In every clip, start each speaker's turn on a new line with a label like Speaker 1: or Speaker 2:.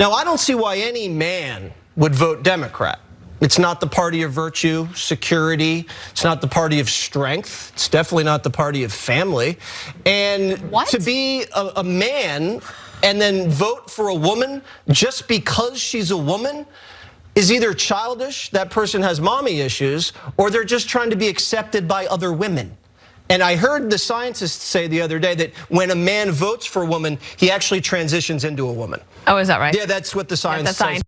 Speaker 1: Now, I don't see why any man would vote Democrat. It's not the party of virtue, security. It's not the party of strength. It's definitely not the party of family. And to be a man and then vote for a woman just because she's a woman is either childish, that person has mommy issues, or they're just trying to be accepted by other women. And I heard the scientists say the other day that when a man votes for a woman, he actually transitions into a woman.
Speaker 2: Oh, is that right?
Speaker 1: Yeah, that's what the science says.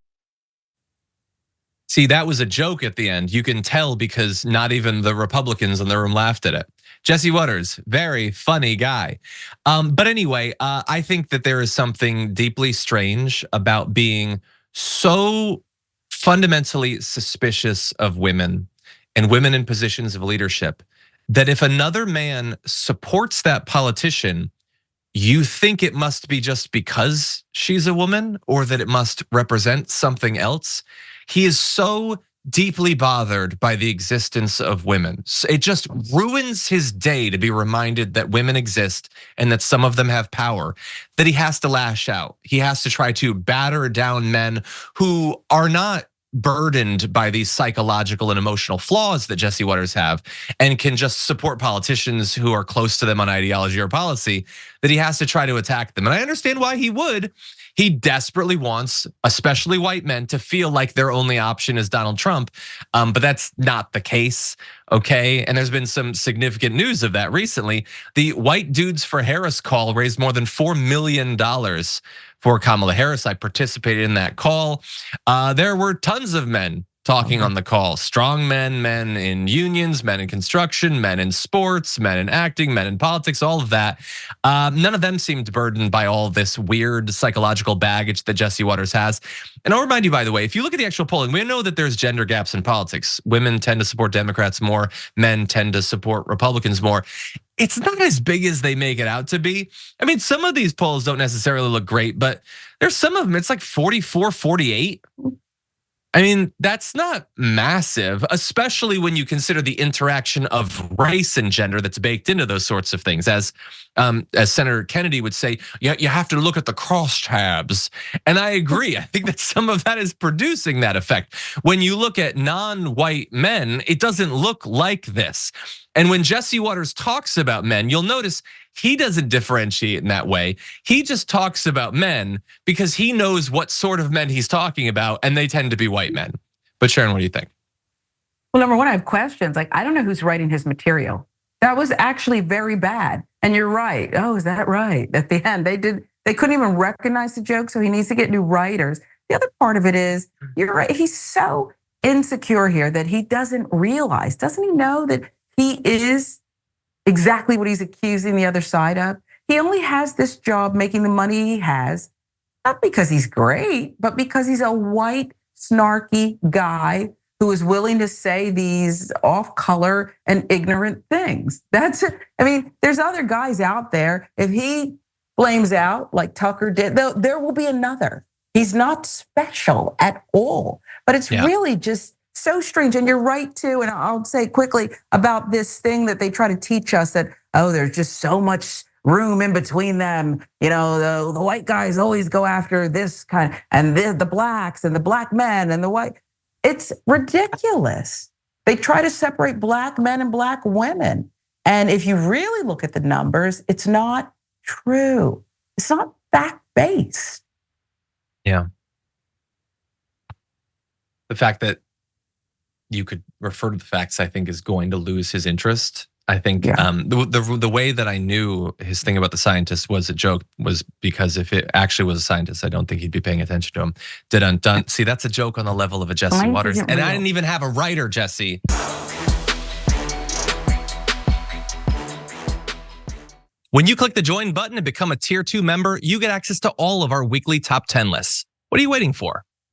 Speaker 3: See, that was a joke at the end. You can tell because not even the Republicans in the room laughed at it. Jesse Waters, very funny guy. But anyway, I think that there is something deeply strange about being so fundamentally suspicious of women and women in positions of leadership that if another man supports that politician, you think it must be just because she's a woman or that it must represent something else. He is so deeply bothered by the existence of women. It just ruins his day to be reminded that women exist and that some of them have power, that he has to lash out. He has to try to batter down men who are not burdened by these psychological and emotional flaws that Jesse Waters have and can just support politicians who are close to them on ideology or policy, that he has to try to attack them. And I understand why he would. He desperately wants, especially white men, to feel like their only option is Donald Trump, but that's not the case, okay? And there's been some significant news of that recently. The White Dudes for Harris call raised more than $4 million for Kamala Harris. I participated in that call. There were tons of men talking on the call. Strong men, men in unions, men in construction, men in sports, men in acting, men in politics, all of that. None of them seemed burdened by all this weird psychological baggage that Jesse Waters has. And I'll remind you, by the way, if you look at the actual polling, we know that there's gender gaps in politics. Women tend to support Democrats more, men tend to support Republicans more. It's not as big as they make it out to be. I mean, some of these polls don't necessarily look great, but there's some of them, it's like 44-48. I mean, that's not massive, especially when you consider the interaction of race and gender that's baked into those sorts of things. As Senator Kennedy would say, you have to look at the crosstabs. And I agree. I think that some of that is producing that effect. When you look at non-white men, it doesn't look like this. And when Jesse Waters talks about men, you'll notice he doesn't differentiate in that way. He just talks about men because he knows what sort of men he's talking about, and they tend to be white men. But Sharon, what do you think?
Speaker 4: Well, number one, I have questions. Like, I don't know who's writing his material. That was actually very bad. And you're right. Oh, is that right? At the end, they couldn't even recognize the joke, so he needs to get new writers. The other part of it is, you're right, he's so insecure here that he doesn't realize, doesn't he know that he is exactly what he's accusing the other side of? He only has this job making the money he has, not because he's great, but because he's a white, snarky guy who is willing to say these off-color and ignorant things. That's it. I mean, there's other guys out there. If he flames out like Tucker did, there will be another. He's not special at all, but it's really just so strange. And you're right too, and I'll say quickly about this thing that they try to teach us that, oh, there's just so much room in between them. You know, the white guys always go after this kind, and the blacks and the black men and the white. It's ridiculous. They try to separate black men and black women. And if you really look at the numbers, it's not true. It's not fact-based.
Speaker 3: Yeah. The fact that you could refer to the facts, I think, is going to lose his interest. I think the way that I knew his thing about the scientist was a joke was because if it actually was a scientist, I don't think he'd be paying attention to him. Dun. See, that's a joke on the level of a Jesse Waters. And I didn't even have a writer, Jesse. When you click the join button and become a tier 2 member, you get access to all of our weekly top 10 lists. What are you waiting for?